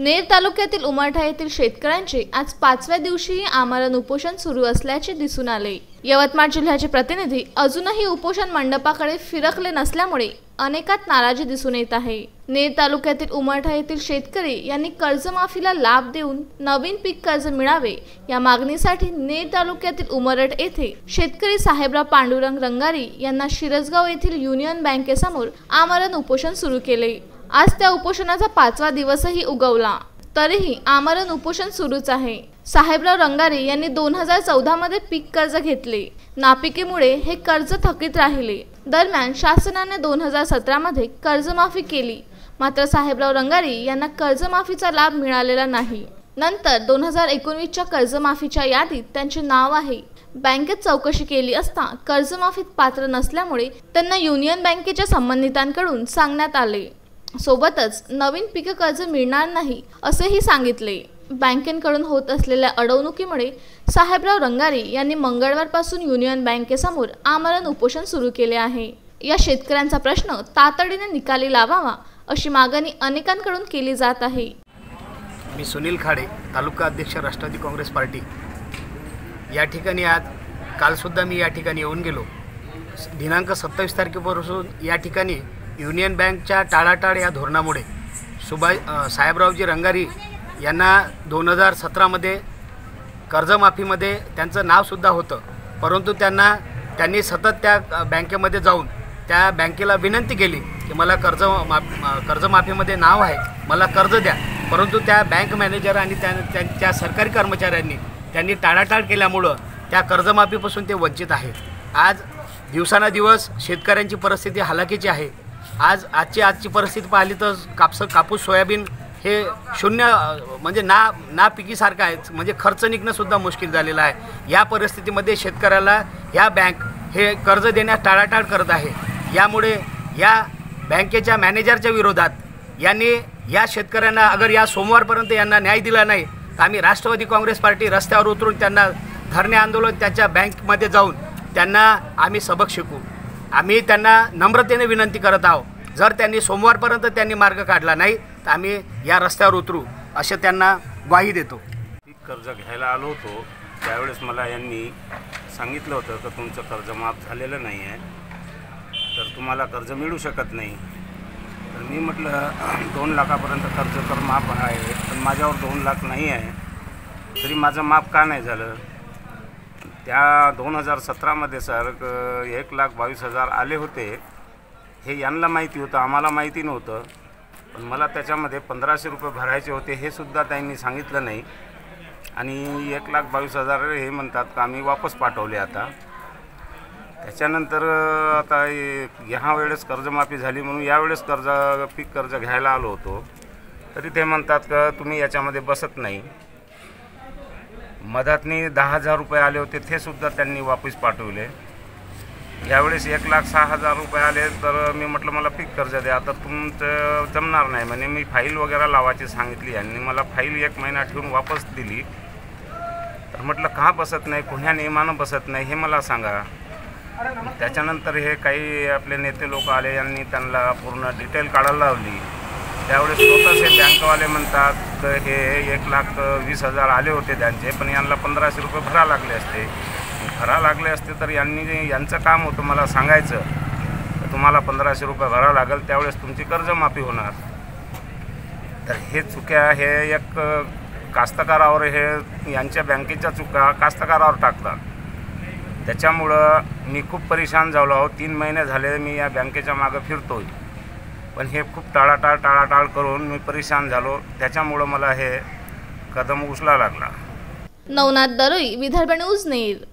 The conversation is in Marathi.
नेर तालुक्यातील उमरठा येथील शेतकऱ्यांचे आज 5व्या दिवशीही आमरण उपोषण सुरू असल्याचे दिसून आले। यवतमाळ जिल्ह्याचे प्रतिनिधी अजूनही उपोषण मंडपाकडे फिरकले नसल्यामुळे अनेकात नाराजी दिसून येत आहे। नेर तालुक्यातील उमरठा येथील शेतकरी यांनी कर्जमाफीला लाभ देऊन नवीन पीक कर्ज मिळावे या मागणीसाठी नेर तालुक्यातील उमरठ येथे शेतकरी साहेबराव पांडुरंग रंगारी यांना शिरसगाव येथील युनियन बँकेसमोर आमरण उपोषण सुरू केले। आज त्या उपोषणाचा 5वा दिवसही उगवला तरीही आमरण उपोषण सुरूच आहे। साहेबराव रंगारी यांनी 2014 मध्ये पीक कर्ज घेतले, नापिकीमुळे हे कर्ज थकीत राहिले। दरम्यान शासनाने 2017 मध्ये कर्जमाफी केली, मात्र साहेबराव रंगारी यांना कर्जमाफीचा लाभ मिळालेला नाही। नंतर 2019च्या कर्जमाफीच्या यादीत त्यांचे नाव आहे। बँकेत चौकशी केली असता कर्जमाफीत पात्र नसल्यामुळे त्यांना युनियन बँकेच्या संबंधितांकडून सांगण्यात आले, सोबतच नवीन पीक कर्ज मिळणार नाही असेही सांगितले। बँकेकडून होत असलेल्या अडवणुकीमुळे साहेबराव रंगारी यांनी मंगळवारपासून युनियन बँकेसमोर आमरण उपोषण सुरू केले आहे। या शेतकऱ्यांचा प्रश्न तातडीने निकाली लावावा अशी मागणी अनेकांकडून केली जात आहे। मी सुनील खाडे, तालुका अध्यक्ष राष्ट्रवादी काँग्रेस पार्टी। या ठिकाणी आज कालसुद्धा मी या ठिकाणी येऊन गेलो। दिनांक 27 तारखेपासून या ठिकाणी युनियन बँकच्या टाळाटाळ या धोरणामुळे साहेबरावजी रंगारी यांना 2017 मध्ये कर्जमाफीमध्ये त्यांचं नावसुद्धा होतं, परंतु त्यांनी सतत त्या बँकेमध्ये जाऊन त्या बँकेला विनंती केली की मला कर्जमाफीमध्ये नाव आहे, मला कर्ज द्या, परंतु त्या बँक मॅनेजर आणि त्या सरकारी कर्मचाऱ्यांनी त्यांनी टाळाटाळ केल्यामुळं त्या कर्जमाफीपासून ते वंचित आहे। आज दिवसानुदिवस शेतकऱ्यांची परिस्थिती हलाखीची आहे। आजची परिस्थिती पाहिली तर कापूस सोयाबीन हे शून्य म्हणजे ना पिकीसारखं आहे, म्हणजे खर्च निघणं सुद्धा मुश्किल झालेलं आहे। या परिस्थितीमध्ये शेतकऱ्याला या बँक हे कर्ज देण्यास टाळाटाळ करत आहे। यामुळे या बँकेच्या मॅनेजरच्या विरोधात यांनी या शेतकऱ्यांना अगर या सोमवारपर्यंत यांना न्याय दिला नाही तर आम्ही राष्ट्रवादी काँग्रेस पार्टी रस्त्यावर उतरून त्यांना धरणे आंदोलन त्यांच्या बँकमध्ये जाऊन त्यांना आम्ही सबक शिकू। आम्ही त्यांना नम्रतेने विनंती करत आहोत, जर त्यांनी सोमवारपर्यंत त्यांनी मार्ग काढला नाही तर आम्ही या रस्त्यावर उतरू असे त्यांना ग्वाही देतो। पीक कर्ज घ्यायला आलो होतो त्यावेळेस मला यांनी सांगितलं होतं की तुमचं कर्ज माफ झालेलं नाही आहे, तर तुम्हाला कर्ज मिळू शकत नाही। तर मी म्हटलं 2 लाखापर्यंत कर्ज तर माफ आहे, पण माझ्यावर 2 लाख नाही आहे, तरी माझं माफ का नाही झालं? त्या 2017 मध्ये सर 1,22,000 आले होते, हे यांना माहिती होतं, आम्हाला माहिती नव्हतं, पण मला त्याच्यामध्ये 1500 रुपये भरायचे होते, हे सुद्धा त्यांनी सांगितलं नाही। आणि 1,22,000 हे म्हणतात का आम्ही वापस पाठवले। आता त्याच्यानंतर आता ह्या वेळेस कर्जमाफी झाली म्हणून यावेळेस पीक कर्ज घ्यायला आलो होतो, तरी ते म्हणतात का तुम्ही याच्यामध्ये बसत नाही। मधातनी 10,000 रुपये आले होते, ते सुद्धा त्यांनी वापस पाठवले। यावेळेस 1,06,000 रुपये आले, तर मी म्हटलं मला पीक कर्ज द्या, तर तुमचं जमणार नाही म्हणे। मी फाईल वगैरे लावायची सांगितली, यांनी मला फाईल 1 महिना ठेवून वापस दिली। तर म्हटलं का बसत नाही, कोण्या नियमानं बसत नाही हे मला सांगा। त्याच्यानंतर हे काही आपले नेते लोक आले, यांनी त्यांना पूर्ण डिटेल काढायला लावली। त्यावेळेस स्वतःचे बँकवाले म्हणतात तर हे 1,20,000 आले होते त्यांचे, पण यांना 1500 रुपये भरा लागले असते तर यांचं काम होतं मला सांगायचं तर तुम्हाला 1500 रुपये भरा लागेल, त्यावेळेस तुमची कर्जमाफी होणार। तर हे चुक्या हे एक कास्तकारावर, हे यांच्या बँकेच्या चुका कास्तकारावर टाकतात। त्याच्यामुळं मी खूप परेशान झालो आहो। 3 महिने झाले मी या बँकेच्या मागं फिरतोय, पण हे खूप टाळाटाळ करून मी परेशान झालो, त्याच्यामुळं मला हे कदम उचलावं लागला। नवनाथ दरोई, विदर्भ न्यूज, नेर।